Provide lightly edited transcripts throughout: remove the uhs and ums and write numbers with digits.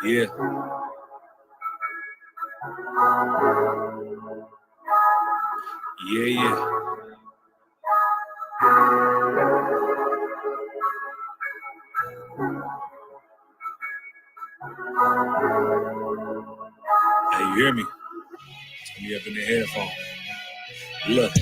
Yeah. Yeah. Hey, you hear me? Me up in the headphone. Look,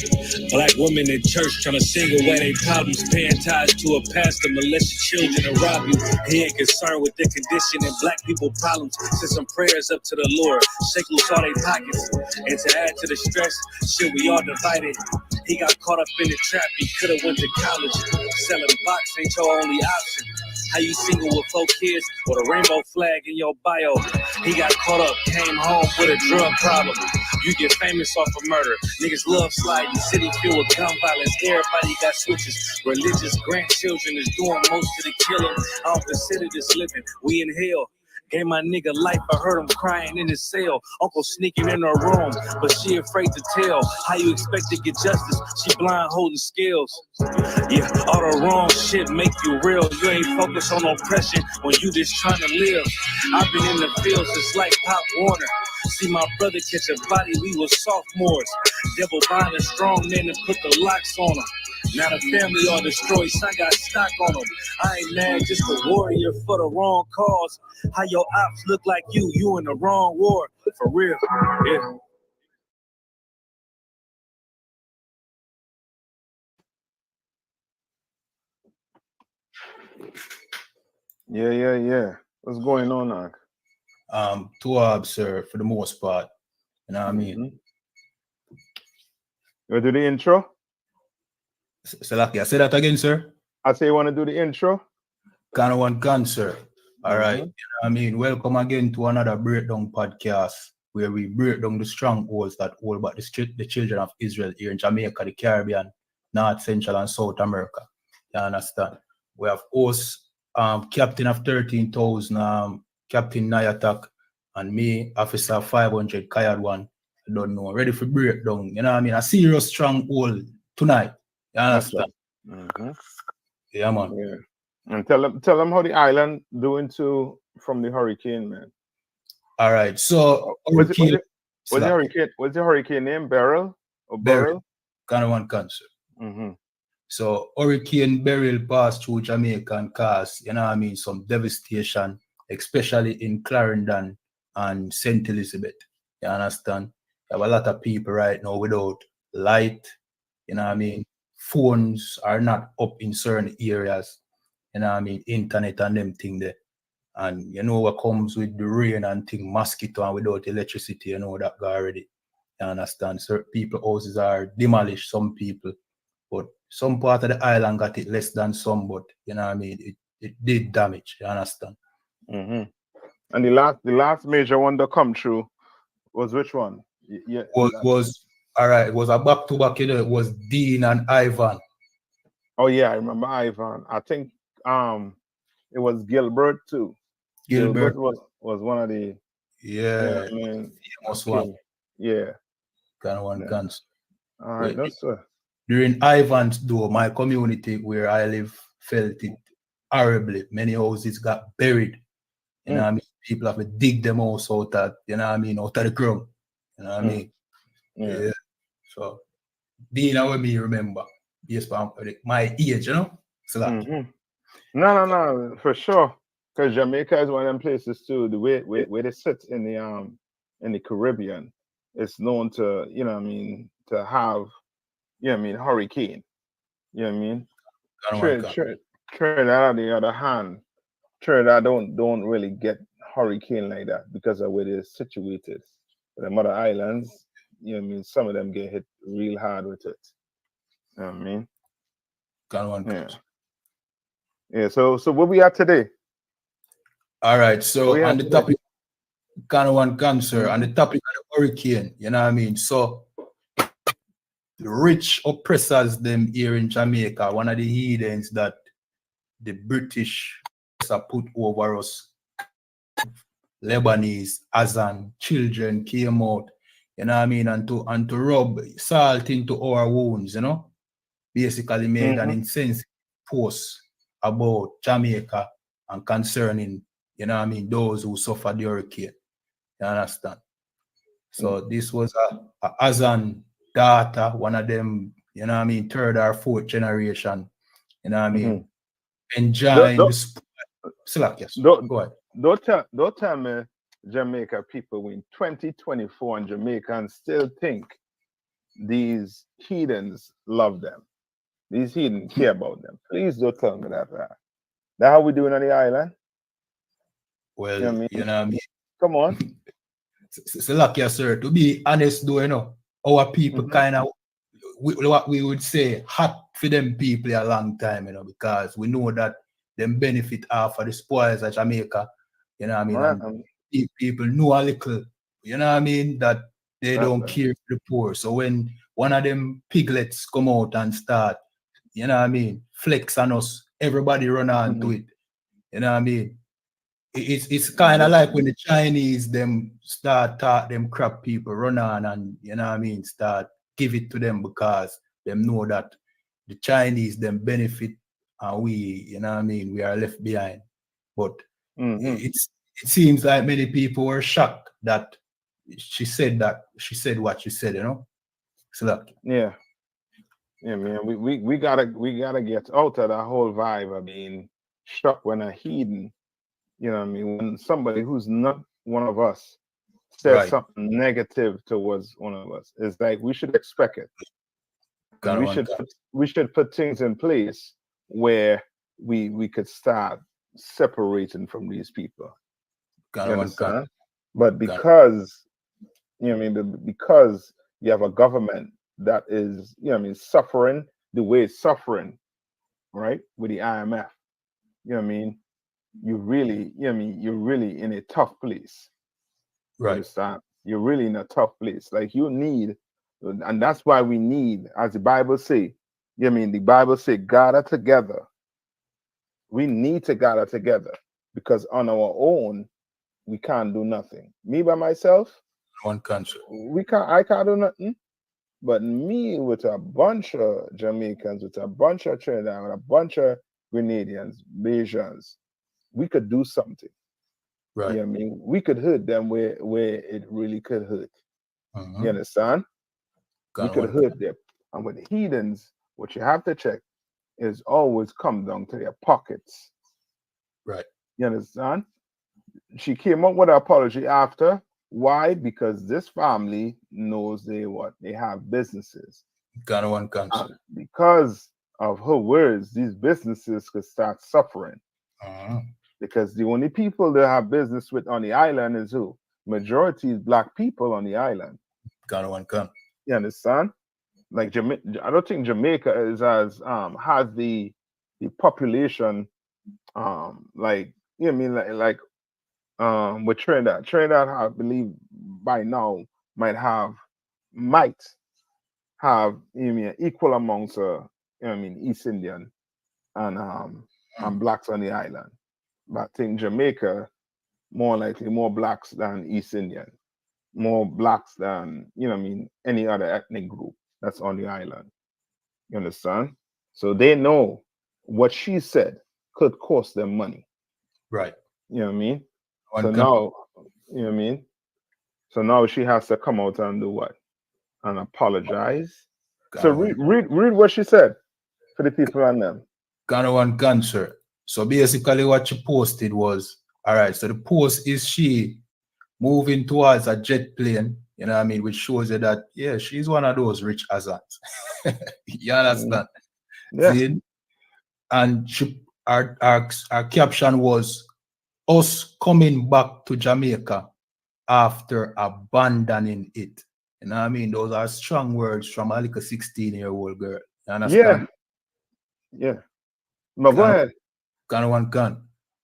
black women in church trying to sing away their problems, paying tithes to a pastor, molest your children and rob you. He ain't concerned with the condition and black people problems. Send some prayers up to the Lord, shake loose all their pockets. And to add to the stress, shit, we all divided. He got caught up in the trap, he could've went to college. Selling box ain't your only option. How you single with 4 kids with a rainbow flag in your bio? He got caught up, came home with a drug problem. You get famous off of murder. Niggas love sliding, city filled with gun violence. Everybody got switches. Religious grandchildren is doing most of the killing. I don't consider this living. We in hell. Gave my nigga life, I heard him crying in his cell. Uncle sneaking in her room, but she afraid to tell. How you expect to get justice? She blind holding scales. Yeah, all the wrong shit make you real. You ain't focused on oppression when you just trying to live. I've been in the field since like Pop Warner. See my brother catch a body, we was sophomores. Devil buying a strong man and put the locks on him. Now the family all destroyed, son got stock on them. I ain't mad, just a warrior for the wrong cause. How your ops look like you in the wrong war. For real, yeah. Yeah. What's going on now? To observe for the most part. You know what I mean? You want to do the intro? Salaki, say that again, sir. I say you want to do the intro? Kind of one can, sir. All right. You know what I mean? Welcome again to another Breakdown podcast where we break down the strongholds that hold back the children of Israel here in Jamaica, the Caribbean, North, Central, and South America. You understand? We have host, Captain of 13,000, Captain Nayatak, and me, Officer 500, Kayad 1. I don't know. Ready for breakdown. You know what I mean? A serious stronghold tonight. You understand? Yeah, man. Yeah. And tell them how the island doing from the hurricane, man. All right. So what's the hurricane name? Beryl or Beryl? Kind of one cancer. So Hurricane Beryl passed through Jamaica and caused, you know what I mean, some devastation, especially in Clarendon and St. Elizabeth. You understand? You have a lot of people right now without light, you know what I mean? Phones are not up in certain areas, you know what I mean? Internet and them thing there. And you know what comes with the rain and thing, mosquito, and without electricity, you know that already. You understand? Certain people houses are demolished, some people. But some part of the island got it less than some, but you know what I mean? It did damage, you understand? And the last major one that come through was which one? Yeah, was all right. It was a back-to-back, you know, it was Dean and Ivan. Oh yeah, I remember Ivan. I think it was Gilbert too. Gilbert was one of the famous one. Yeah. Kind of one guns. All right, that's during Ivan's though, my community where I live felt it horribly. Many houses got buried. You know what I mean? People have to dig them house out of, you know what I mean, out of the ground. You know what I mean? Yeah. So being how me remember, yes, my age, you know? So that. No, for sure. Because Jamaica is one of them places too. The way they sit in the Caribbean, it's known to, you know what I mean, to have, you know what I mean, hurricane. You know what I mean? Trinidad on the other hand, Trinidad don't really get hurricane like that because of where they're situated. The other islands, you know what I mean, some of them get hit real hard with it. You know what I mean? Yeah, so where we at today? All right, so on the topic, kind of one cancer, on the topic of the hurricane, you know what I mean? So the rich oppressors them here in Jamaica, one of the heathens that the British are put over us, Lebanese, Azan, children came out, you know what I mean, and to rub salt into our wounds, you know, basically made an insensitive post about Jamaica and concerning, you know what I mean, those who suffered the hurricane. You understand? So this was a Azan daughter, one of them, you know what I mean, third or fourth generation, you know what I mean, enjoying the sport. Yes. Go ahead. Don't tell me Jamaica people in 2024 and Jamaicans still think these heathens love them. These heathens care about them. Please don't tell me that. That's how we doing on the island. Well, you know what I mean? Come on. Yes, sir. To be honest, though, you know, our people kind of, what we would say, hot for them people a long time, you know, because we know that them benefit off of the spoils of Jamaica, you know what I mean? And people know a little, you know what I mean, that they don't care for the poor. So when one of them piglets come out and start, you know what I mean, flex on us, everybody run on to it, you know what I mean? It's kind of like when the Chinese them start talk them crap people run on and you know what I mean start give it to them because them know that the Chinese them benefit and we you know what I mean we are left behind. But it seems like many people were shocked that she said what she said, you know. So look. Yeah, man. We gotta get out of that whole vibe of being shocked when a heathen. You know what I mean? When somebody who's not one of us says something negative towards one of us, it's like we should expect it. We should put things in place where we could start separating from these people. You understand? But because you know what I mean, because you have a government that is, you know what I mean, suffering the way it's suffering, right? With the IMF. You know what I mean? You really, you know what I mean, you're really in a tough place. Right. Understand? You're really in a tough place. Like you need, and that's why we need, as the Bible say, you know what I mean, the Bible say, gather together. We need to gather together because on our own, we can't do nothing. Me by myself, one country. I can't do nothing. But me with a bunch of Jamaicans, with a bunch of Trinidad, with a bunch of Grenadians, Bajans, we could do something. Right. You know what I mean? We could hurt them where it really could hurt. You understand? We could hurt them. And with the heathens, what you have to check is always come down to their pockets. Right. You understand? She came up with an apology after. Why? Because this family knows they have businesses. One country. Because of her words, these businesses could start suffering. Because the only people that have business with on the island is who? Majority is black people on the island. One country. You understand? Like I don't think Jamaica is as has the population like you know what I mean like with Trinidad. Trinidad, I believe by now might have you know what I mean equal amounts of you know what I mean East Indian and blacks on the island. But I think Jamaica more likely more blacks than East Indian, more blacks than you know what I mean any other ethnic group that's on the island. You understand? So they know what she said could cost them money. Right. You know what I mean? Now, you know what I mean? So now she has to come out and do what? And apologize. So read what she said for the people on them. One cancer. So basically what she posted was, all right, so the post is she moving towards a jet plane, you know what I mean, which shows you that, yeah, she's one of those rich azans. You understand? Yeah. See? And our caption was, us coming back to Jamaica after abandoning it. You know what I mean? Those are strong words from a little 16-year-old girl. You understand? Yeah. But go ahead.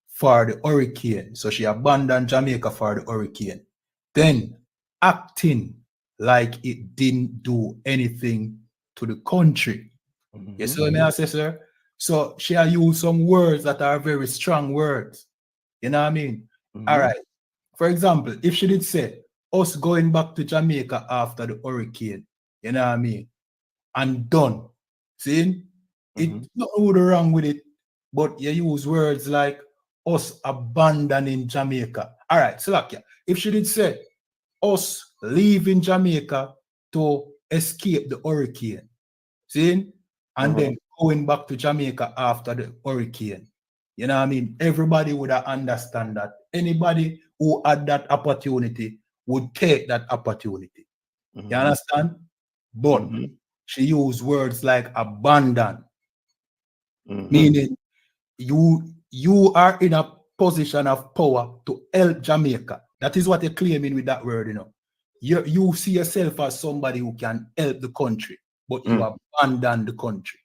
For the hurricane. So she abandoned Jamaica for the hurricane. Then acting like it didn't do anything to the country. You see what I say, sir? So she used some words that are very strong words. You know what I mean? All right. For example, if she did say, us going back to Jamaica after the hurricane, you know what I mean? And done. See? It's not wrong with it. But you use words like us abandoning Jamaica. All right, Slakia, if she did say us leaving Jamaica to escape the hurricane, see, and then going back to Jamaica after the hurricane, you know what I mean? Everybody would understand that. Anybody who had that opportunity would take that opportunity. You understand? But she used words like abandon, meaning you are in a position of power to help Jamaica. That is what you're claiming with that word, you know. You see yourself as somebody who can help the country, but you abandon the country.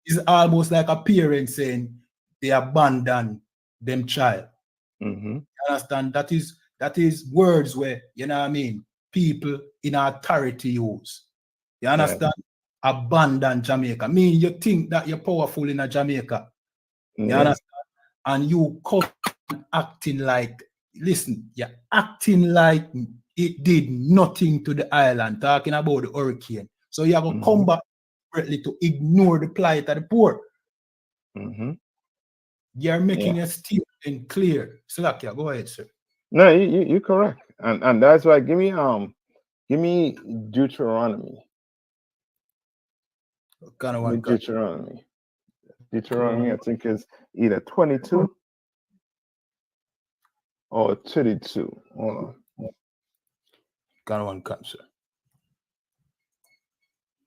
It's almost like a parent saying they abandon them child. You understand? That is words where, you know what I mean, people in authority use. You understand? Abandon Jamaica. Mean you think that you're powerful in a Jamaica. You understand? And you come acting like, listen, you're acting like it did nothing to the island, talking about the hurricane. So you have to come back to ignore the plight of the poor. You're making a statement clear. Slakia, go ahead, sir. No, you're correct. And that's why give me Deuteronomy. Kind of one Deuteronomy, I think is either 22 or 32. Hold on. Kind of one cut, sir.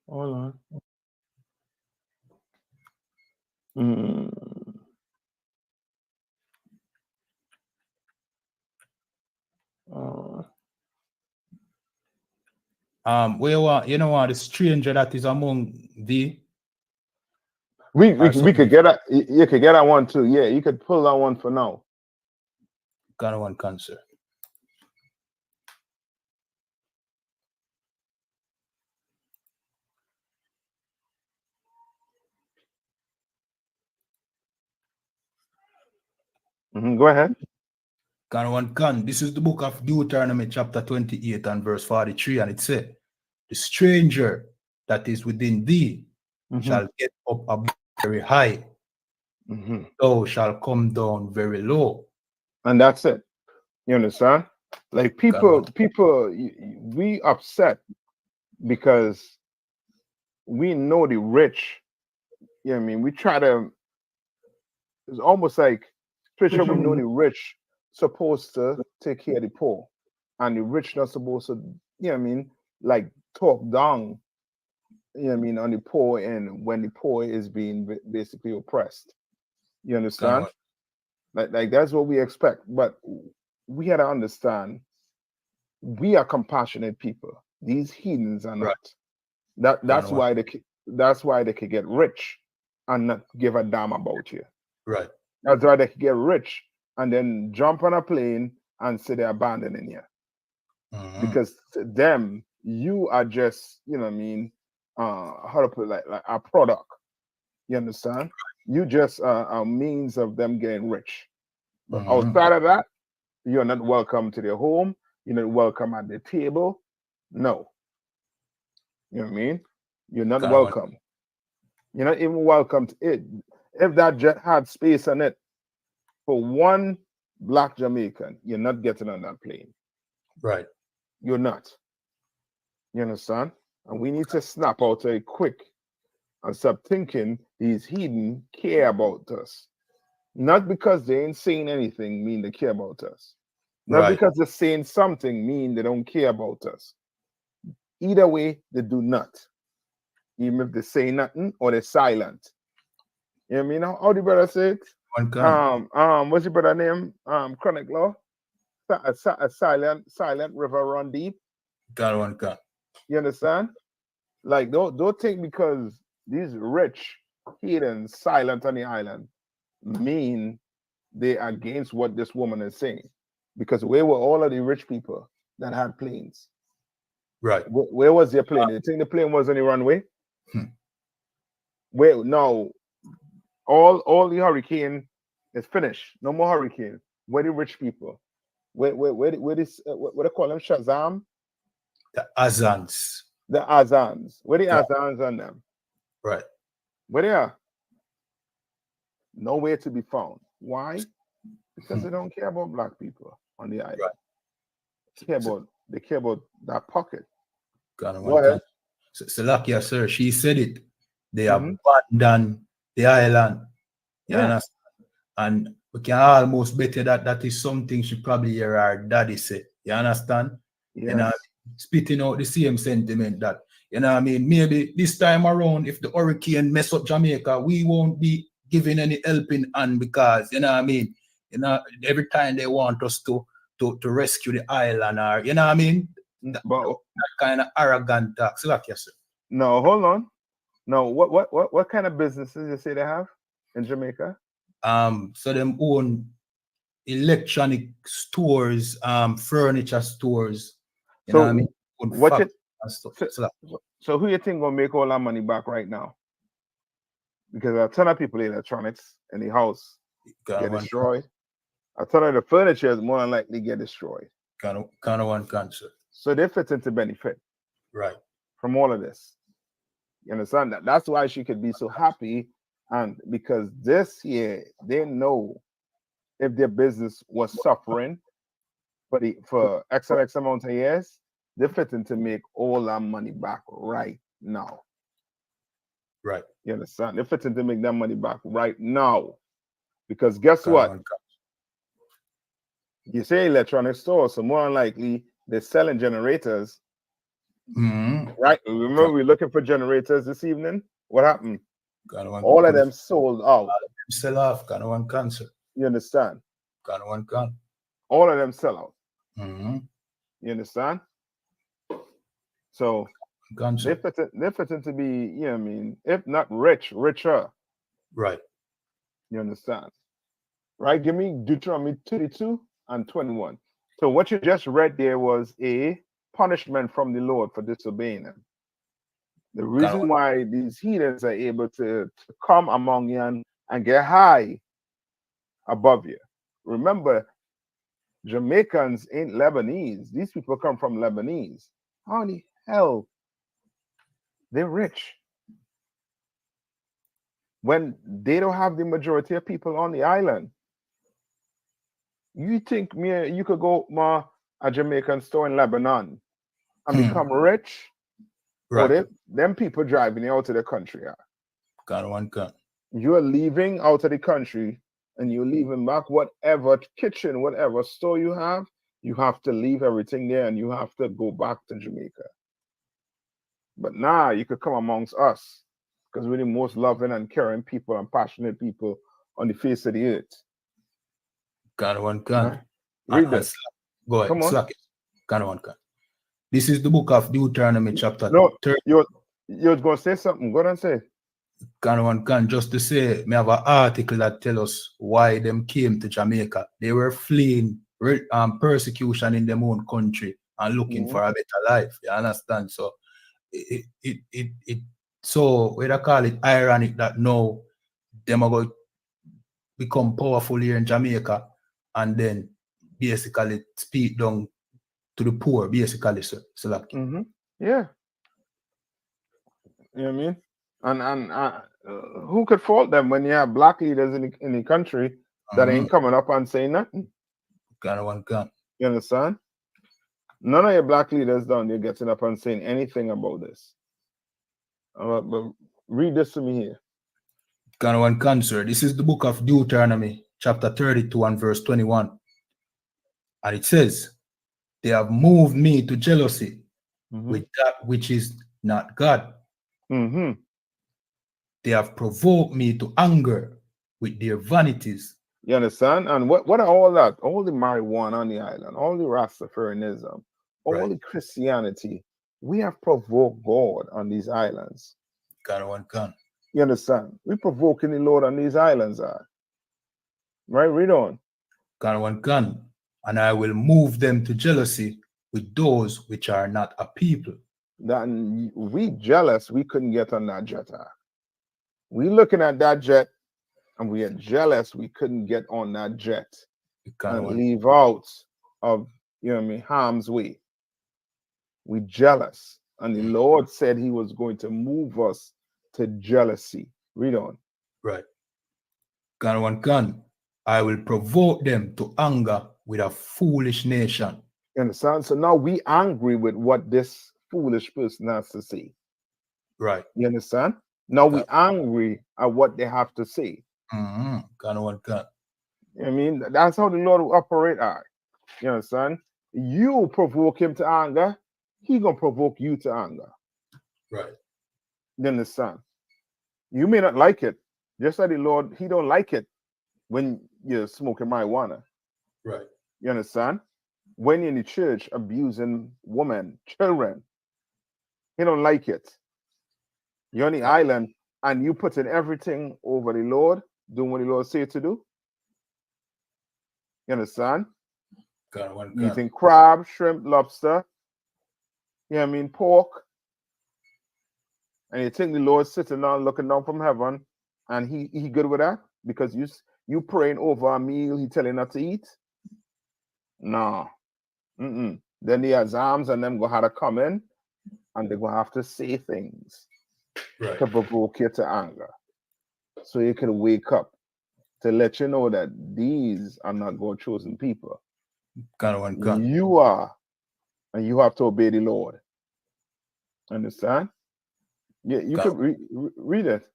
Hold on. You know what, the stranger that is among thee. We could get that. You could get that one too. Yeah, you could pull that one for now. Kind of one cancer. Go ahead. This is the book of Deuteronomy chapter 28 and verse 43, and it said, the stranger that is within thee shall get up very high. Thou shall come down very low. And that's it. You understand? Like people, we upset because we know the rich. You know what I mean? We try to, it's almost like, especially we know the rich supposed to take care of the poor. And the rich not supposed to, you know what I mean, like talk down, you know what I mean, on the poor, and when the poor is being basically oppressed. You understand? Like that's what we expect. But we had to understand we are compassionate people. These heathens are not. That's why they could get rich and not give a damn about you. Right. That's why they could get rich and then jump on a plane and say they're abandoning you. Because to them, you are just, you know what I mean, how to put it, like a product. You understand? You just a means of them getting rich. But outside of that, you're not welcome to their home. You're not welcome at the table. No. You know what I mean? You're not welcome. You're not even welcome to it. If that jet had space on it for one black Jamaican, you're not getting on that plane. Right. You're not. You understand? And we need to snap out very quick and stop thinking these heathen care about us. Not because they ain't saying anything mean they care about us. Not because they're saying something mean they don't care about us. Either way, they do not. Even if they say nothing or they're silent. You know what I mean? How the brother say it? What's your brother name? Chronic Law? A silent river run deep. You understand? Like don't think because these rich heathens silent on the island mean they are against what this woman is saying. Because where were all of the rich people that had planes? Right. Where was their plane? You think the plane was on the runway? Where no, all the hurricane is finished. No more hurricane. Where the rich people? Where this what they call them? Shazam? The azans. The azans. Where the azans on them? Right. Where they are? Nowhere to be found. Why? Because they don't care about black people on the island. Right. They care about that pocket. Go ahead. So like yes, sir, she said it. They abandoned the island. You understand? And we can almost bet you that is something she probably hear her daddy say. You understand? Yes. You know, spitting out the same sentiment that, you know what I mean, maybe this time around, if the hurricane mess up Jamaica, we won't be giving any helping hand because, you know what I mean, you know, every time they want us to rescue the island or, you know what I mean? That kind of arrogant talk. So like yes, sir. No, hold on. No, what kind of businesses you say they have in Jamaica? So them own electronic stores, furniture stores. You know what I mean? What it, and stuff. So who you think gonna make all that money back right now? Because a ton of people electronics in the house get destroyed. A ton of the furniture is more than likely get destroyed. Kind of one cancer. So they fit into benefit. Right. From all of this. You understand that? That's why she could be so happy. And because this year they know if their business was suffering for X amount of years, they're fitting to make all that money back right now. Right. You understand? They're fitting to make that money back right now. Because guess what? You say electronic store, so more than likely they're selling generators. Right? Remember we're looking for generators this evening? What happened? All of them sold out. Sell off, one cancer. You understand? One can. All of them sell out. You understand? So they're fitting to be, you know what I mean, if not rich, richer. Right. You understand? Right? Give me Deuteronomy 32 and 21. So what you just read there was a punishment from the Lord for disobeying him. The reason why these heathens are able to come among you and get high above you. Remember, Jamaicans ain't Lebanese. These people come from Lebanese. How the hell? They're rich. When they don't have the majority of people on the island. You think you could go to a Jamaican store in Lebanon and become rich? Right. Or them people driving you out of the country. You're leaving out of the country and you're leaving back whatever kitchen, whatever store you have to leave everything there and you have to go back to Jamaica. But now you could come amongst us because we're the most loving and caring people and passionate people on the face of the earth. Read this. Go ahead. Come on. Slack it. This is the book of Deuteronomy chapter 30. You're going to say something. Go ahead and say. Just to say, me have an article that tell us why them came to Jamaica. They were fleeing persecution in their own country and looking for a better life. You understand? So so we call it ironic that now them are going to become powerful here in Jamaica and then basically speak down to the poor, basically, sir. So like, yeah. You know what I mean? And who could fault them when you have black leaders in the country that ain't coming up and saying nothing? You understand? None of your black leaders down there getting up and saying anything about this. But read this to me here. Sir. This is the book of Deuteronomy, chapter 32 and verse 21. And it says, they have moved me to jealousy with that which is not God. They have provoked me to anger with their vanities. You understand? And what are all that? All the marijuana on the island, all the Rastafarianism, all the Christianity. We have provoked God on these islands. You understand? We're provoking the Lord on these islands. Right? Read on. And I will move them to jealousy with those which are not a people. Then we jealous, we couldn't get on that jet. We looking at that jet and we are jealous we couldn't get on that jet and leave out of, you know what I mean, harm's way. We jealous. And the Lord said he was going to move us to jealousy. Read on. Right. I will provoke them to anger with a foolish nation. You understand? So now we angry with what this foolish person has to say. Right. You understand? Now we angry at what they have to say. Kind of one kind. I mean, that's how the Lord will operate. You understand? You provoke him to anger, he gonna provoke you to anger. Right. You understand? You may not like it. Just like the Lord, he don't like it when you're smoking marijuana. Right. You understand? When you're in the church abusing women, children, he don't like it. You're on the island and you putting everything over the Lord, doing what the Lord say to do. You understand? Eating crab, shrimp, lobster, you know what I mean, pork. And you think the Lord sitting down looking down from heaven and he good with that? Because you praying over a meal, he telling not to eat? No. Then the azams and them go have to come in and they're going to have to say things to provoke you to anger. So you can wake up to let you know that these are not God's chosen people. You are, and you have to obey the Lord. Understand? Yeah, you could read it.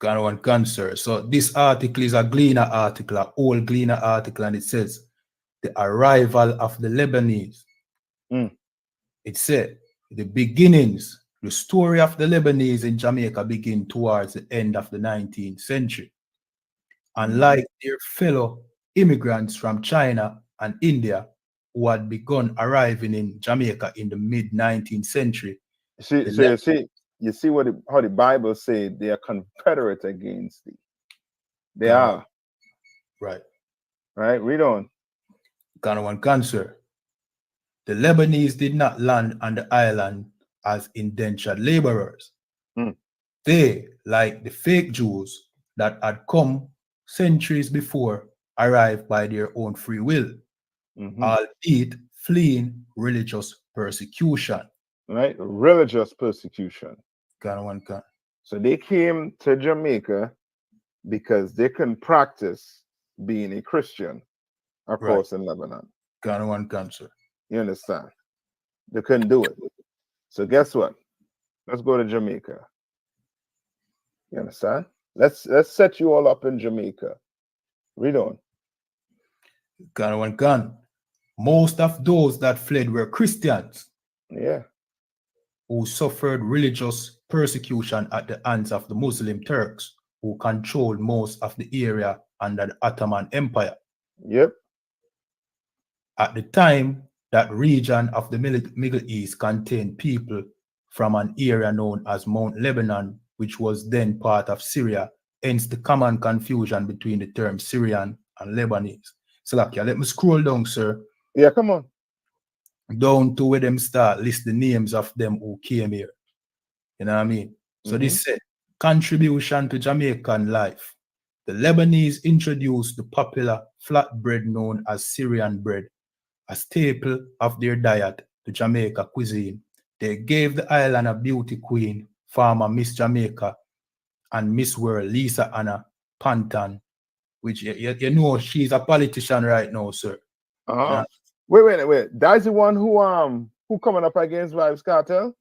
Kind of one cancer. So this article is a Gleaner article, an old Gleaner article, and it says the arrival of the Lebanese. It said the beginnings, the story of the Lebanese in Jamaica begin towards the end of the 19th century. Unlike their fellow immigrants from China and India who had begun arriving in Jamaica in the mid-19th century. You see how the Bible said they are confederate against thee. They are. Right. Right, read on. Kind of one cancer. The Lebanese did not land on the island as indentured laborers. They, like the fake Jews that had come centuries before, arrived by their own free will, albeit fleeing religious persecution. Right, religious persecution. So they came to Jamaica because they can practice being a Christian, of course, in Lebanon. You understand? They couldn't do it. So guess what? Let's go to Jamaica. You understand? Let's set you all up in Jamaica. Read on. Most of those that fled were Christians. Yeah. Who suffered religious persecution at the hands of the Muslim Turks, who controlled most of the area under the Ottoman Empire. Yep. At the time, that region of the Middle East contained people from an area known as Mount Lebanon, which was then part of Syria, hence the common confusion between the terms Syrian and Lebanese. So, let me scroll down, sir. Yeah, come on. Down to where them start list the names of them who came here. You know what I mean? So this said, contribution to Jamaican life. The Lebanese introduced the popular flatbread known as Syrian bread, a staple of their diet to Jamaica cuisine. They gave the island a beauty queen, former Miss Jamaica and Miss World, Lisa Anna Panton, which you know she's a politician right now, sir. Wait. That's the one who coming up against Vibes Cartel?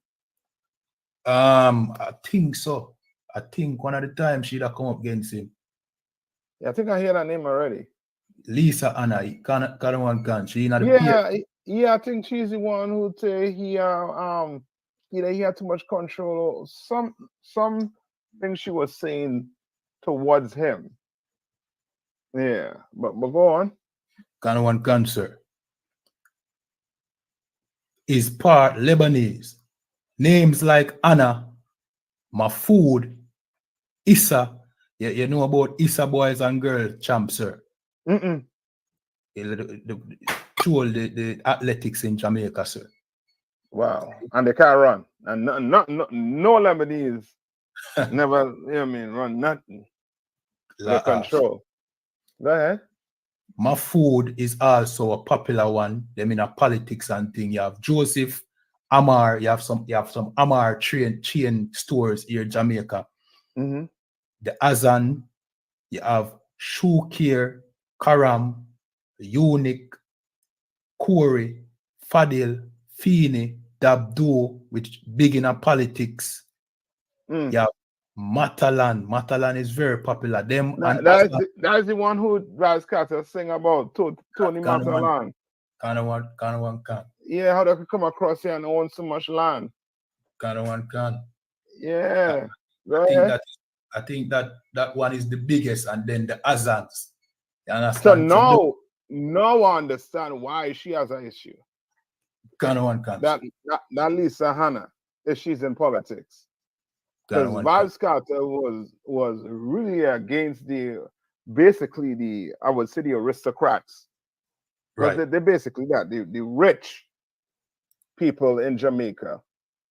I think so. I think one of the times she'd have come up against him. Yeah, I think I hear that name already. Lisa Anna, she not I think she's the one who say he had too much control. Something she was saying towards him. Yeah, but go on. Cancer is part Lebanese. Names like Anna, Mahfoud, Issa. You know about Issa boys and girls champ, sir. The athletics in Jamaica, sir. Wow, and they can't run, and no Lebanese never, run nothing. They control. Go ahead. Mahfoud is also a popular one. Them in a politics and thing. You have Joseph Amar. You have some Amar chain stores here in Jamaica. The Azan. You have Shukir, Karam, Unique, Corey, Fadil, Feeney, Dabdo, which big in politics. Yeah, Matalan. Matalan is very popular. Them and that's the one who Raz Carter sing about Tony Matalan. Kind of one can. Yeah, how they could come across here and own so much land. Kind of one can. Yeah. I think that one is the biggest, and then the Azans. You So understand? now I understand why she has an issue. Kind of one can. That Lisa Hanna, if she's in politics. Because Vybz Carter was really against basically the aristocrats. Right. They're basically that. The rich people in Jamaica,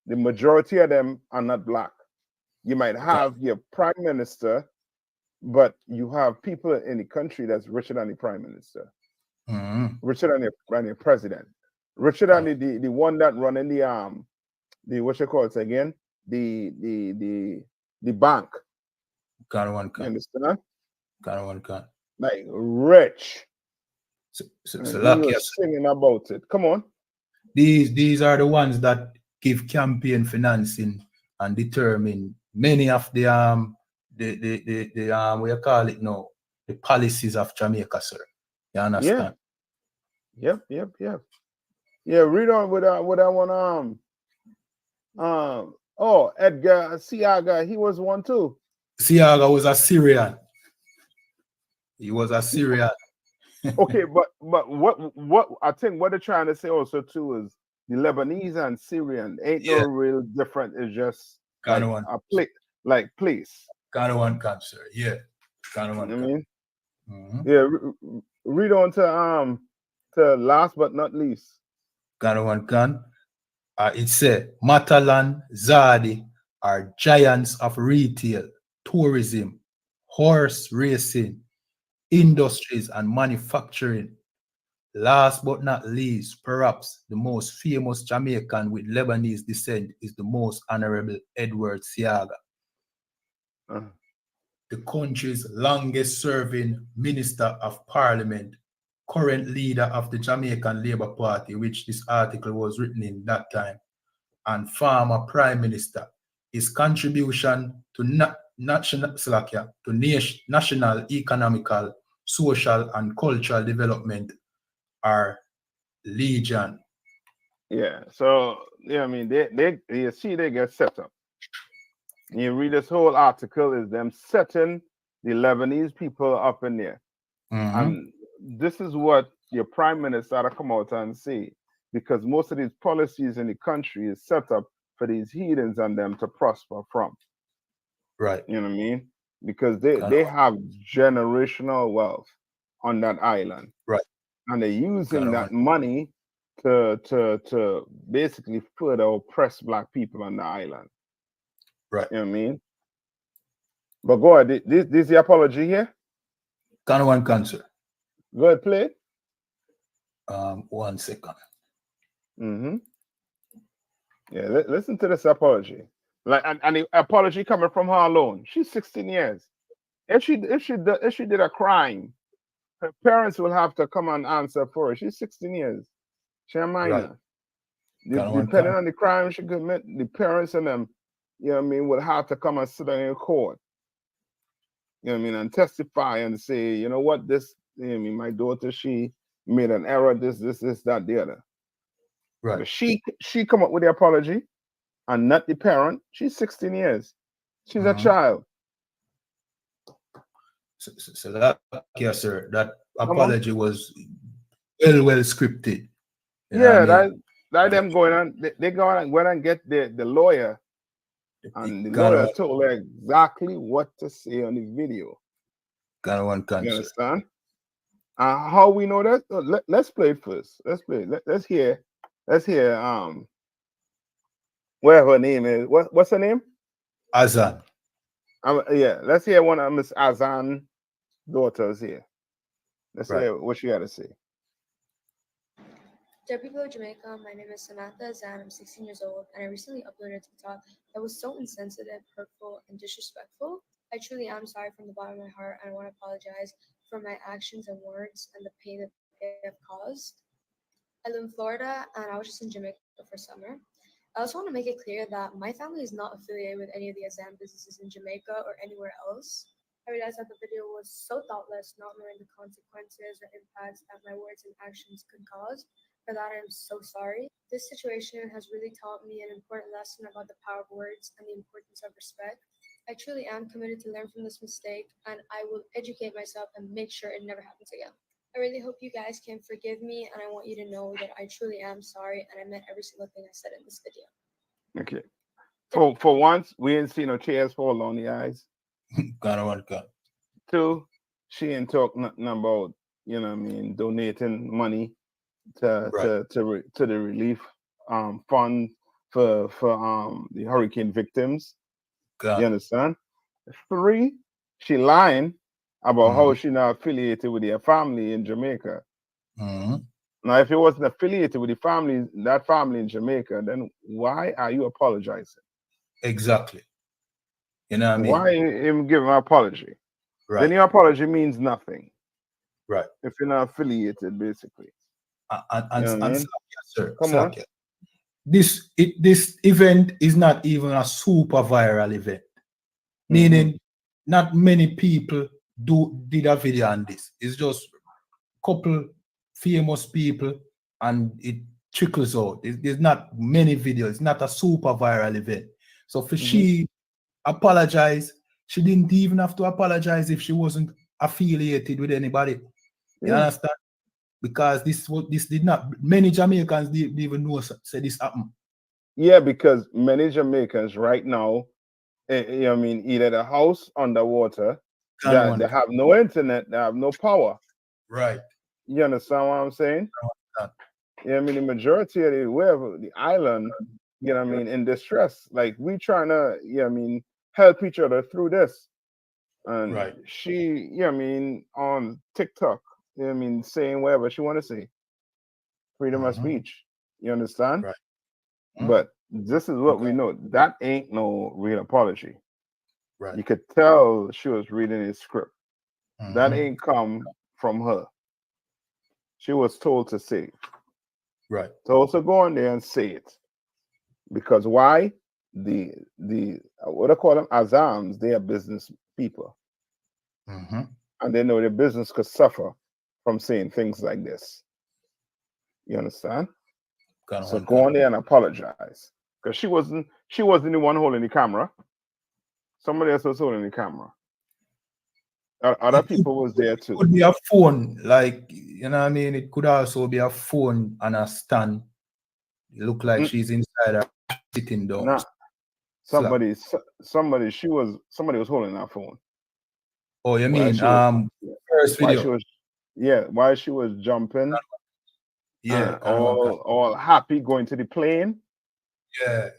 the majority of them are not black. You might have your prime minister, but you have people in the country that's richer than the prime minister, richer than the president, richer than the one that running the what you call it again, the bank. You understand? Can. Like rich. So he was singing about it. Come on. These are the ones that give campaign financing and determine many of the what you call it now, the policies of Jamaica, sir. You understand? Yep. Yeah, read on with that one. Edgar Siaga, he was one too. Siaga was a Syrian. He was a Syrian. Okay, but what I think what they're trying to say also too is the Lebanese and Syrian ain't no real different. It's just kind like a place. Kind of one cancer, yeah. Kind of one. I mean, yeah. Read on to last but not least. Kind of one can. It said Matalan, Zadi are giants of retail, tourism, horse racing, industries, and manufacturing. Last but not least, perhaps the most famous Jamaican with Lebanese descent is the Most Honorable Edward Siaga, the country's longest-serving Minister of Parliament, current leader of the Jamaican Labour Party, which this article was written in that time, and former Prime Minister. His contribution to national economical, social, and cultural development are legion. Yeah, so I mean they you see they get set up. You read this whole article is them setting the Lebanese people up in there. And this is what your prime minister ought to come out and say, because most of these policies in the country is set up for these heathens and them to prosper from. Right. You know what I mean? Because they have generational wealth on that island. Right. And they're using that money to basically further oppress black people on the island. Right. You know what I mean? But go ahead. This is the apology here? Kind of one cancer. Go ahead, play it. 1 second. Yeah, listen to this apology. Like, and the apology coming from her alone. She's 16 years. If she did a crime, her parents will have to come and answer for her. She's 16 years. She's a minor. Right. Depending on the crime she commit, the parents and them, you know what I mean, will have to come and sit down in court. You know what I mean, and testify and say, you know what, this, you know what I mean, my daughter, she made an error, this, that, the other. Right. But she come up with the apology and not the parent. She's 16 years. She's a child. So that, yes, sir, that apology was well scripted. Yeah, that them going on. They go on and get the lawyer, and the lawyer told her exactly what to say on the video. You understand? How we know that? Let's play it first. Let's play it. Let's hear. Where her name is? What's her name? Azan. Yeah, let's hear one of Miss Azan daughters here. Let's hear what she got to say. Dear people of Jamaica, my name is Samantha Azan. I'm 16 years old, and I recently uploaded a TikTok that was so insensitive, hurtful, and disrespectful. I truly am sorry from the bottom of my heart, and I want to apologize for my actions and words and the pain that they have caused. I live in Florida, and I was just in Jamaica for summer. I also want to make it clear that my family is not affiliated with any of the Azan businesses in Jamaica or anywhere else. I realized that the video was so thoughtless, not knowing the consequences or impacts that my words and actions could cause. For that, I am so sorry. This situation has really taught me an important lesson about the power of words and the importance of respect. I truly am committed to learn from this mistake, and I will educate myself and make sure it never happens again. I really hope you guys can forgive me, and I want you to know that I truly am sorry, and I meant every single thing I said in this video. Okay. For once, we ain't see no tears fall on the eyes. God. 2, she ain't talk nothing about, donating money to the relief fund for the hurricane victims. You understand? 3, she lying about how she not affiliated with their family in Jamaica. Now, if it wasn't affiliated with that family in Jamaica, then why are you apologizing? Exactly. You know what I mean? Why even give an apology? Right. Then your apology means nothing. Right. If you're not affiliated, basically. And sir, Come on. This event is not even a super viral event. Meaning, not many people did a video on this. It's just a couple famous people, and it trickles out. There's not many videos. It's not a super viral event. So for she apologize, she didn't even have to apologize if she wasn't affiliated with anybody. You understand? Because this did not. Many Jamaicans didn't even know say this happened. Yeah, because many Jamaicans right now, either the house underwater, they have no internet, they have no power. Right. You understand what I'm saying? The majority of the island, in distress. Like, we trying to, help each other through this. And she, on TikTok, saying whatever she want to say. Freedom of speech. You understand? Right. But this is what we know. That ain't no real apology. Right. You could tell she was reading a script. That ain't come from her. She was told to say it. Right. So also go on there and say it. Because why? The what I call them azams, they are business people. And they know their business could suffer from saying things like this. You understand? So go on there and apologize. Because she wasn't the one holding the camera. Somebody else was holding the camera. Other people was there too. It could be a phone, like, you know what I mean? It could also be a phone and a stand. It look like she's inside her sitting down. Nah. Somebody was holding that phone. Oh, you mean first video? While she was jumping. Yeah. All happy going to the plane. Yeah.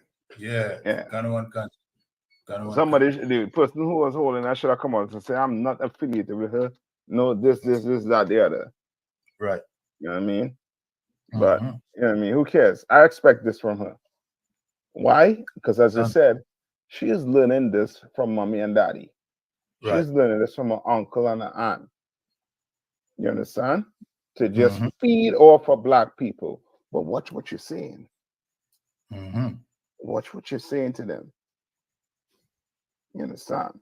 The person who was holding that should have come out and say, I'm not affiliated with her. No, this, that, the other. Right. You know what I mean? But you know what I mean, who cares? I expect this from her. Why? Because as I said, she is learning this from mommy and daddy. She's learning this from her uncle and her aunt. You understand? To just feed off of black people. But watch what you're saying. Watch what you're saying to them. You understand?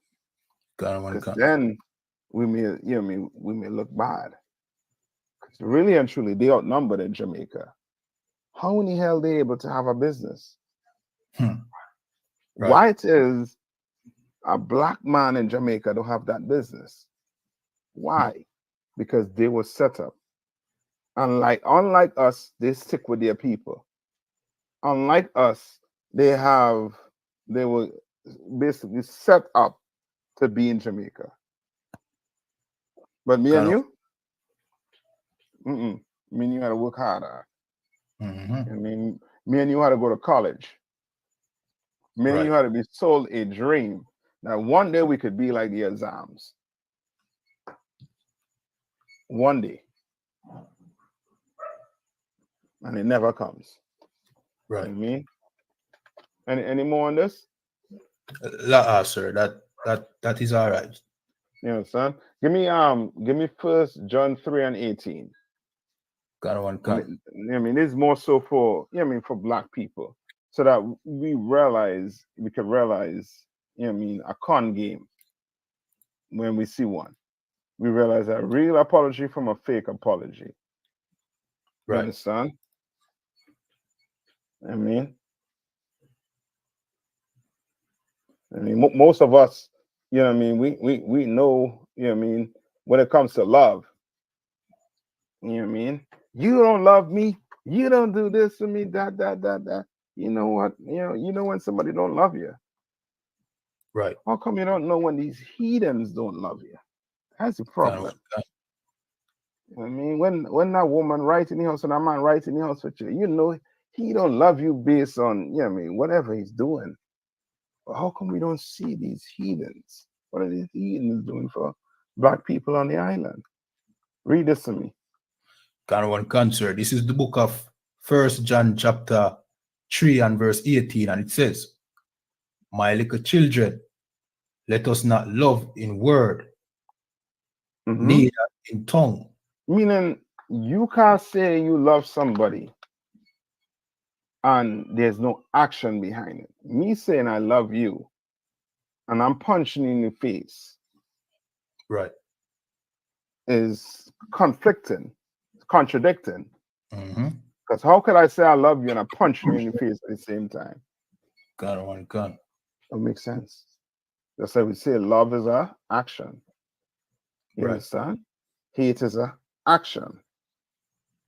Because then we may look bad. Because really and truly, they outnumbered in Jamaica. How in the hell are they able to have a business? Why it is a black man in Jamaica don't have that business? Why? Because they were set up. Unlike us, they stick with their people. Unlike us, they were basically set up to be in Jamaica. But me and you, me and you had to work harder. I mean, me and you had to go to college. Me and you had to be sold a dream that one day we could be like the Azams. One day. And it never comes. Right. You know what I mean? Any more on this? Sir, That is all right. You understand? Give me 1 John 3:18. Kind one can. I mean, it's more so for for black people, so that we can realize, a con game when we see one. We realize a real apology from a fake apology. You Right. understand? I mean, most of us, we know, when it comes to love, you don't love me, you don't do this to me, that. You know what? You know when somebody don't love you. Right. How come you don't know when these heathens don't love you? That's the problem. When that woman right in the house and that man right in the house with you, he don't love you based on, whatever he's doing. But how come we don't see these heathens? What are these heathens doing for black people on the island? Read this to me. Kind one concert. This is the book of 1 John chapter 3 and verse 18, and it says, "My little children, let us not love in word, neither in tongue." Meaning, you can't say you love somebody and there's no action behind it. Me saying I love you and I'm punching you in the face, right, is contradicting. Mm-hmm. Because how could I say I love you and I punch you in the face at the same time? Kind one can. That makes sense. That's why we say love is a action. You Right. understand? Hate is a action.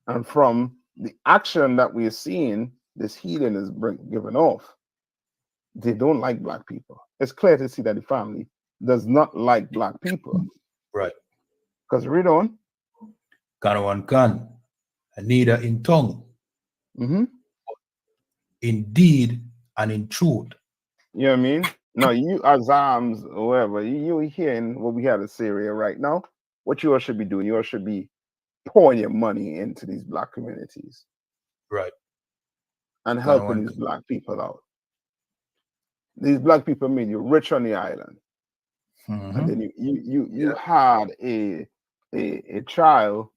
And from the action that we're seeing, this healing is given off. They don't like black people. It's clear to see that the family does not like black people. Right. Because read on. Kind one can. And neither in tongue, in deed and in truth. You know what I mean? No, you azams or whatever, you hearing what we have in Syria right now. What you all should be doing, you all should be pouring your money into these black communities. Right. And helping these black people out. These black people made you rich on the island. And then you had a child,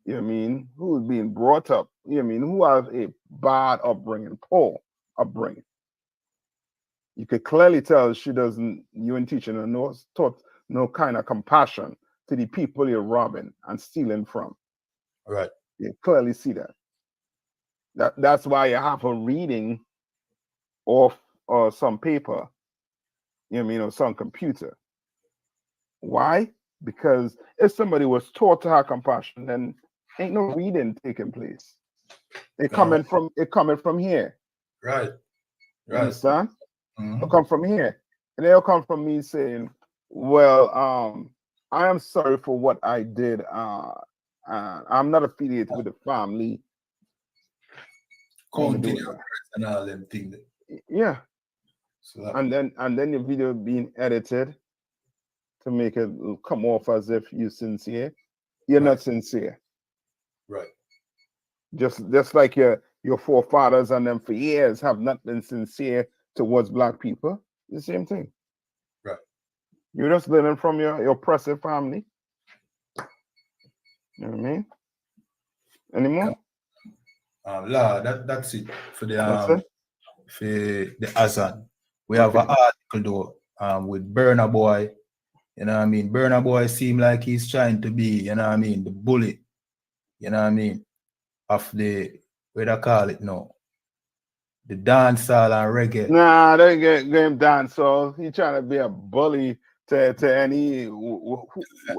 who was being brought up, who has a bad upbringing, poor upbringing. You could clearly tell you ain't teaching her no kind of compassion to the people you're robbing and stealing from. Right. You clearly see that. That's why you have a reading of some paper, or some computer. Why? Because if somebody was taught to have compassion, then ain't no reading taking place. It coming from here. Right. You understand? It'll come from here. And it'll come from me saying, well, I am sorry for what I did. I'm not affiliated with the family. And all them things. Yeah. So and then your video being edited to make it come off as if you're sincere. You're not sincere. Right. Just like your forefathers and them for years have not been sincere towards black people. The same thing. Right. You're just learning from your oppressive family. You know what I mean? Anymore? That's it for the azan. We have an article though with Burna Boy. You know what I mean? Burna Boy seem like he's trying to be, the bully, of the, what I call it now, the dancehall and reggae. Nah, they get him dancehall. He trying to be a bully to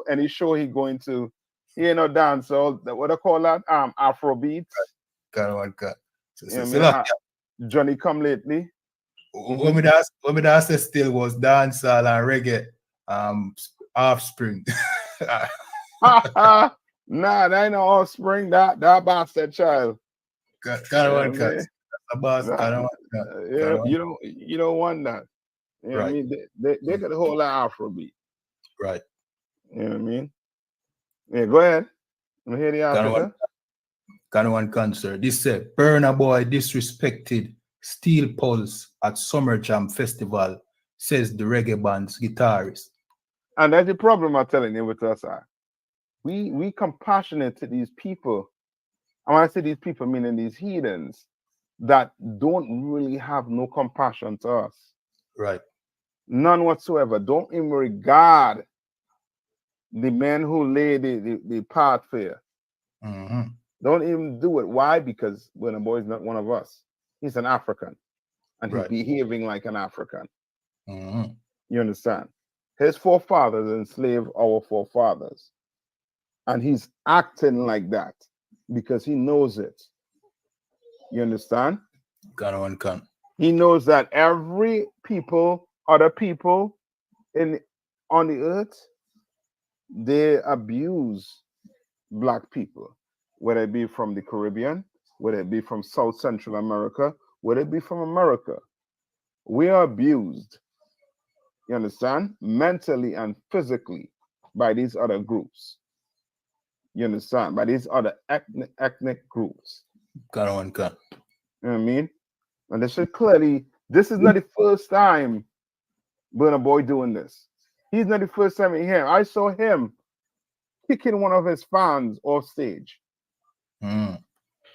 any show he going to. He ain't no dancehall. What I call that? Afrobeats. Johnny come lately. What me that say still was dancehall and reggae. Offspring. Nah, that ain't no offspring. That bastard child. You don't want that. You know what I mean? They could hold that Afrobeat. Right. You know what I mean? Yeah, go ahead. Let me hear the Africa. One concert. This said, Burna Boy disrespected Steel Pulse at Summer Jam Festival says the reggae band's guitarist. And that's the problem I'm telling you with us. We compassionate to these people. And when I say these people, meaning these heathens that don't really have no compassion to us. Right. None whatsoever. Don't even regard the men who lay the path for you. Mm-hmm. Don't even do it. Why? Because when a boy is not one of us, he's an African. And he's Right. behaving like an African. Mm-hmm. You understand? His forefathers enslaved our forefathers. And he's acting like that because he knows it. You understand? Can. He knows that every people, other people on the earth, they abuse Black people, whether it be from the Caribbean, whether it be from South Central America, whether it be from America. We are abused, you understand, mentally and physically by these other groups. You understand? By these other ethnic groups. Can. You know what I mean? And this is clearly, this is not the first time Burna Boy doing this. He's not the first time in here. I saw him kicking one of his fans off stage. Mm.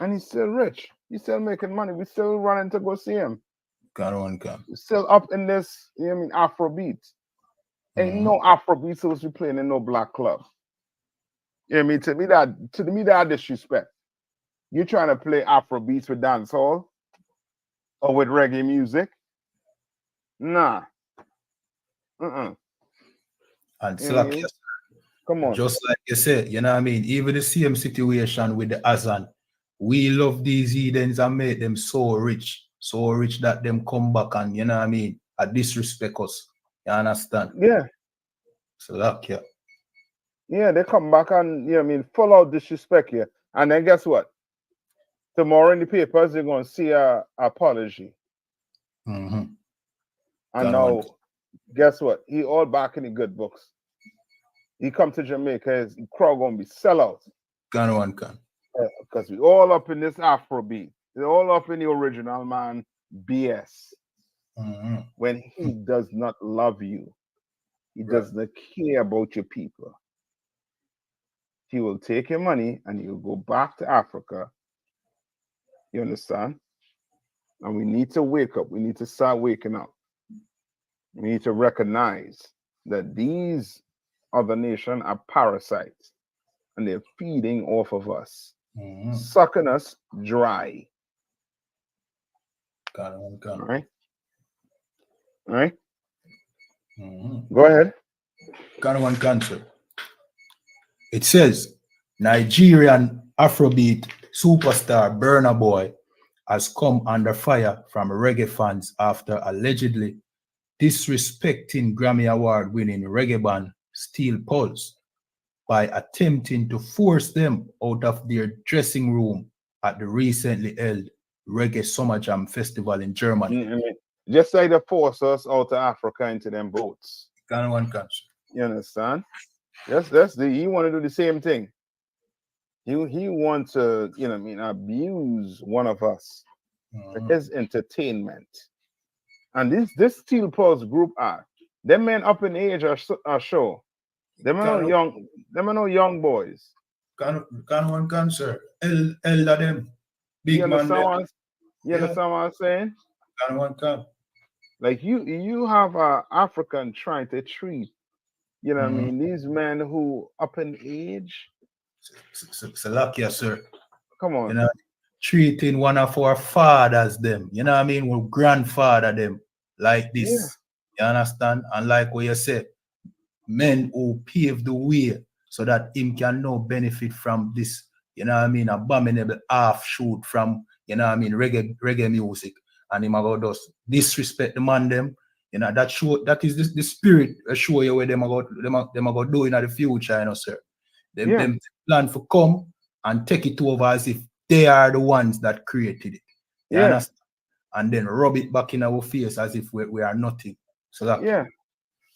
And he's still rich. He's still making money. We still running to go see him. Can. We're still up in this, you know what I mean, Afrobeat. Ain't no Afrobeat supposed to be playing in no black club. You know what I mean? To me that disrespect. You're trying to play Afrobeats with dancehall or with reggae music? Nah. And You know what I mean? Come on. Just like you said, you know what I mean? Even the same situation with the Azan. We love these heathens and make them so rich that them come back and, you know what I mean, disrespect us. You understand? Yeah. So that, yeah. Yeah, they come back and, you know what I mean, full out disrespect here. And then guess what? Tomorrow in the papers, they're going to see a apology. Mm-hmm. And now, guess what? He all back in the good books. He come to Jamaica, his crowd going to be sellout. Can. Because we all up in this Afrobeat. They're all up in the original, man, BS. Mm-hmm. When he does not love you, he does not care about your people. He will take your money and he'll go back to Africa. You understand? And we need to wake up. We need to start waking up. We need to recognize that these other nations are parasites and they're feeding off of us, sucking us dry. Can. All right? All right? Mm-hmm. Go ahead. Can, sir. It says Nigerian Afrobeat superstar Burna Boy has come under fire from reggae fans after allegedly disrespecting Grammy Award winning reggae band Steel Pulse by attempting to force them out of their dressing room at the recently held Reggae Summer Jam Festival in Germany. Mm-hmm. Just like they force us out of Africa into them boats. Can. You understand? He want to do the same thing. He wants to, you know what I mean, abuse one of us for his entertainment. And this Steel Pulse group them men up in age are sure. Them are no young boys. Can, sir. Elder them. Big you man them. You understand what I'm saying? Can. Like you have an African trying to treat, you know what I mean, these men who up in age. Salakia, sir. Come on. You know, treating one of our fathers them, you know what I mean? Our grandfather them like this. Yeah. You understand? And like what you said, men who paved the way so that him can now benefit from this, you know what I mean, abominable half shoot from, you know what I mean, reggae music. And him about just disrespect the man them. You know, that is the spirit show you where them about do in the future, you know, sir. Them plan for come and take it over as if they are the ones that created it. You understand? And then rub it back in our face as if we are nothing. So that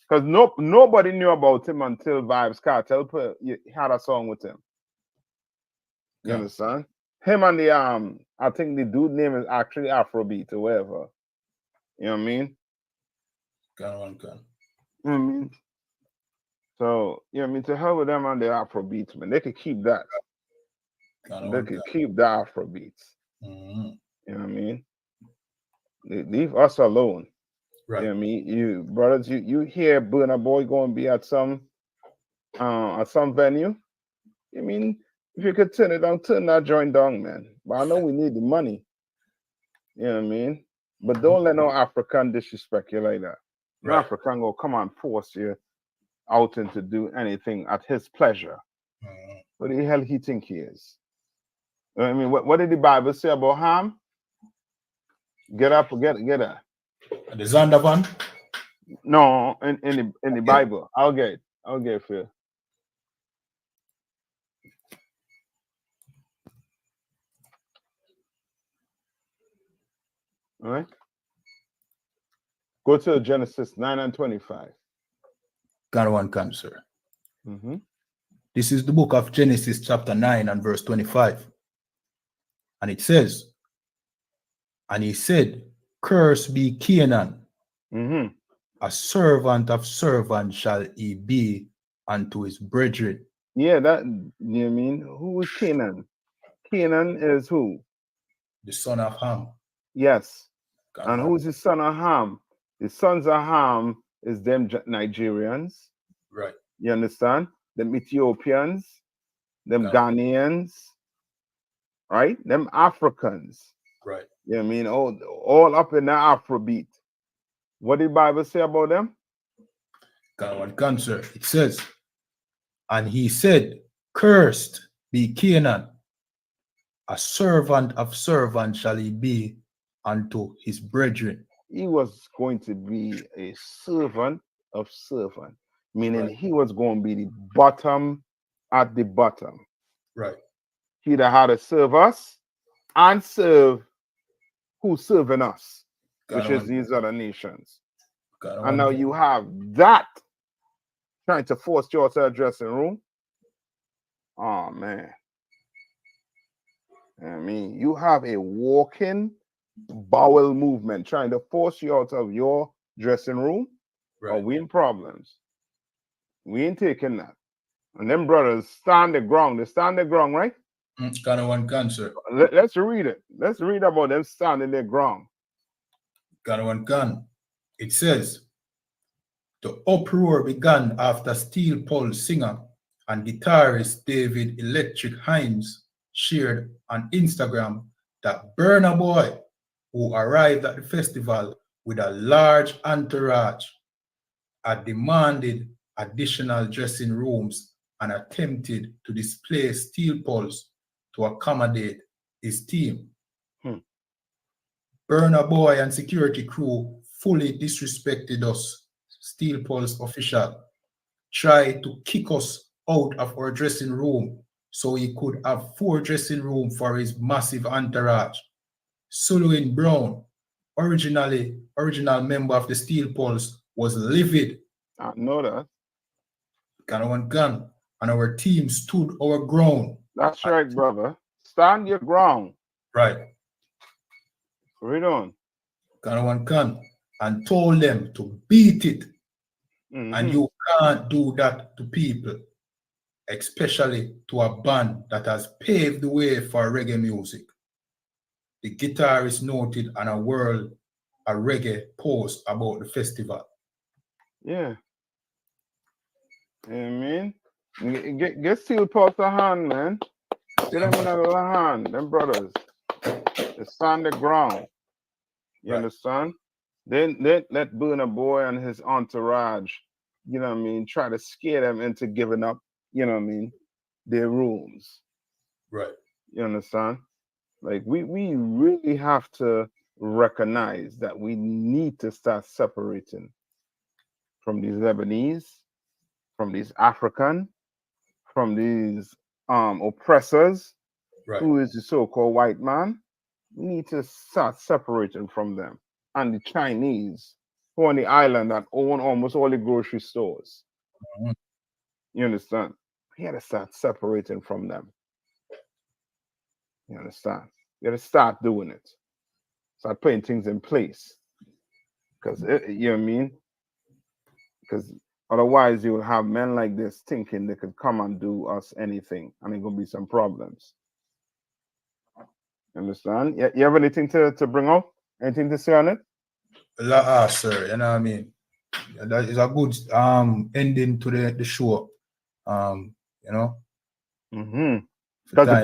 because nobody knew about him until Vibes Cartel had a song with him. You understand? Him and the I think the dude name is actually Afrobeat or whatever. You know what I mean? Can. You know what I mean? So, you know what I mean? To hell with them on the Afro beats, man. They could keep that. They could keep the Afro beats. Mm-hmm. You know what I mean? Leave us alone. Right. You know what I mean? You brothers, you hear Burna Boy going to be at some venue. I mean, if you could turn it down, turn that joint down, man. But I know we need the money. You know what I mean? But don't let no African disrespect you like that. No Right. African go come and force you out and to do anything at his pleasure. Mm-hmm. What the hell he think he is? You know what I mean? What did the Bible say about Ham? Get up, get up. The Zandavan? No, in the Bible. I'll get it for you. All right. Go to Genesis 9:25. Got one can, sir. Mm-hmm. This is the book of Genesis chapter 9 and verse 25. And it says, and he said, "Cursed be Canaan, Mm-hmm. a servant of servants shall he be unto his brethren." Yeah, that, you know what I mean? Who is Canaan? Canaan is who? The son of Ham. Yes. Got And one. who's the son of Ham? The sons of Ham is them Nigerians. Right. You understand? Them Ethiopians, them Got Ghanaians, right? Them Africans. Right. You know what I mean? All up in the Afrobeat. What did the Bible say about them? Got one can, sir. It says, and he said, "Cursed be Canaan, a servant of servants shall he be unto his brethren." He was going to be a servant of servant, meaning Right. he was going to be the bottom at the bottom. Right. He that had to serve us and serve who's serving us, which is these other nations. And now you have that trying to force you out of the dressing room. Oh man. I mean, you have a walking bowel movement trying to force you out of your dressing room. Right. Or we in problems. We ain't taking that. And them brothers stand the ground. They stand the ground, right? Kind of one can, sir. Let's read it. Let's read about them standing their ground. Kind of one can. It says, the uproar began after steel pole singer and guitarist David Electric Hines shared on Instagram that Burna Boy, who arrived at the festival with a large entourage, had demanded additional dressing rooms and attempted to display steel poles to accommodate his team. Burna Boy and security crew fully disrespected us. Steel Pulse official tried to kick us out of our dressing room so he could have 4 dressing rooms for his massive entourage. Sullivan Brown, original member of the Steel Pulse, was livid. I know that. Gun, and our team stood our ground. That's right, brother. Stand your ground. Right. Read on. Can and told them to beat it. And you can't do that to people, especially to a band that has paved the way for reggae music. The guitarist noted on a reggae post about the festival. Yeah. You know what I mean? Get Steel Pulse a hand, man. Get them another hand, them brothers. They stand the ground. You understand? Then let Burna Boy and his entourage, you know what I mean, try to scare them into giving up, you know what I mean, their rooms. Right. You understand? Like we really have to recognize that we need to start separating from these Lebanese, from these African, from these oppressors, who is the so-called white man. We need to start separating from them. And the Chinese who are on the island that own almost all the grocery stores. You understand? We gotta start separating from them. You understand? You gotta start doing it. Start putting things in place. Because, you know what I mean? Because otherwise, you will have men like this thinking they could come and do us anything, and there's gonna be some problems. Understand? You have anything to bring up? Anything to say on it? Sir, you know what I mean? That is a good ending to the show. You know, Mm-hmm. for Because time.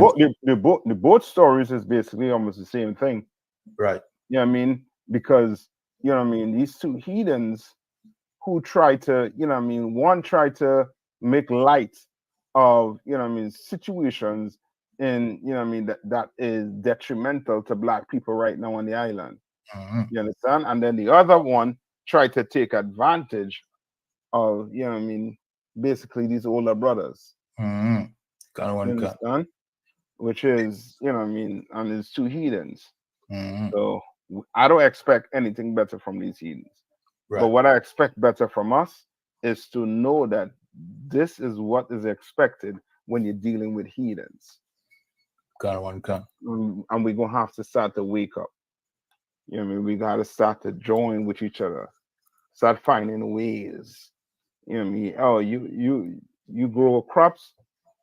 the boat stories is basically almost the same thing. Right. You know what I mean? Because, you know what I mean, these two heathens who try to, you know what I mean, one tried to make light of, you know what I mean, situations in, you know what I mean, that is detrimental to black people right now on the island. Mm-hmm. You understand? And then the other one tried to take advantage of, you know what I mean, basically these older brothers. Mm-hmm. You understand? Which is, you know what I mean, and it's two heathens. Mm-hmm. So I don't expect anything better from these heathens. Right. But what I expect better from us is to know that this is what is expected when you're dealing with heathens. And we're going to have to start to wake up. You know what I mean? We got to start to join with each other. Start finding ways. You know what I mean? Oh, you grow crops,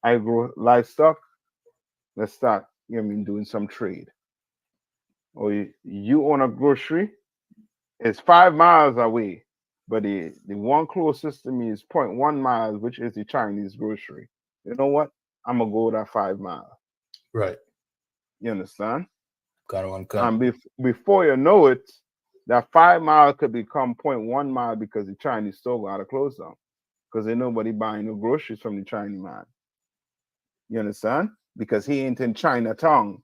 I grow livestock. Let's start, you know what I mean, doing some trade. Or you own a grocery, it's 5 miles away, but the one closest to me is 0.1 miles, which is the Chinese grocery. You know what? I'm gonna go that 5 miles. Right. You understand? And before you know it, that 5 mile could become 0.1 mile because the Chinese store got to close down because ain't nobody buying no groceries from the Chinese man. You understand? Because he ain't in Chinatown.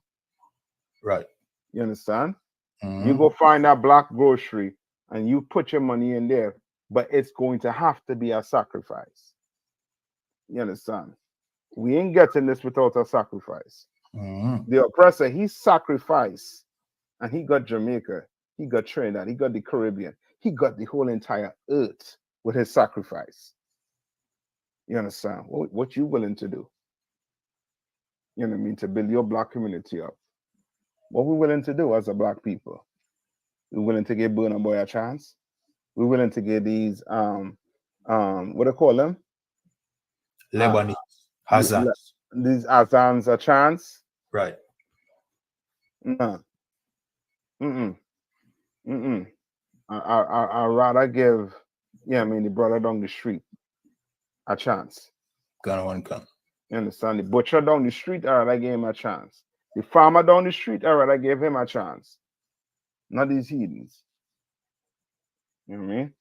Right. You understand? Mm-hmm. You go find that black grocery and you put your money in there, but it's going to have to be a sacrifice. You understand? We ain't getting this without a sacrifice. Mm-hmm. The oppressor, he sacrificed, and he got Jamaica, he got Trinidad, he got the Caribbean, he got the whole entire earth with his sacrifice. You understand? What you willing to do? You know what I mean? To build your black community up. What we willing to do as a black people? We willing to give Burna Boy a chance? We willing to give these what do you call them? Lebanese Hazans. These Azans a chance? Right. No. Mm-mm. Mm-mm. I rather give, I mean, the brother down the street a chance. You understand? The butcher down the street, I rather give him a chance. The farmer down the street, I rather give him a chance. Not these heathens. You know what I mean?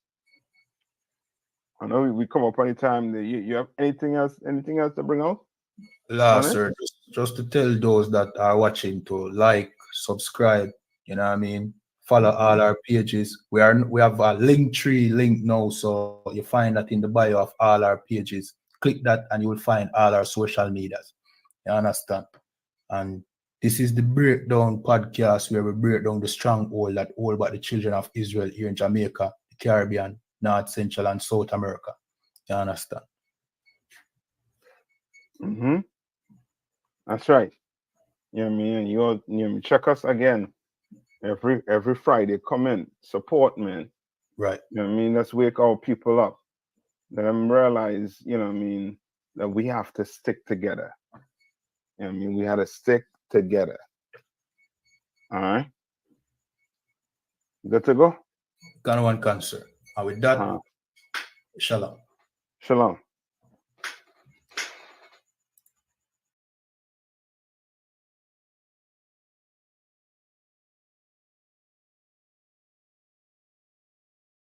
I know we come up any time. You have anything else to bring out? Sir, just to tell those that are watching to like, subscribe, you know what I mean? Follow all our pages. We have a Linktree link now, so you find that in the bio of all our pages. Click that and you will find all our social medias. You understand? And this is the Breakdown podcast where we break down the stronghold that hold back the children of Israel here in Jamaica, the Caribbean, North, Central, and South America. You understand? Mm-hmm. That's right. You know what I mean? You check us again every Friday. Come in, support, man. Right. You know what I mean? Let's wake our people up. Let them realize, you know what I mean, that we have to stick together. You know what I mean? We had to stick together. All right. Good to go? Can, sir. And with that, shalom. Shalom.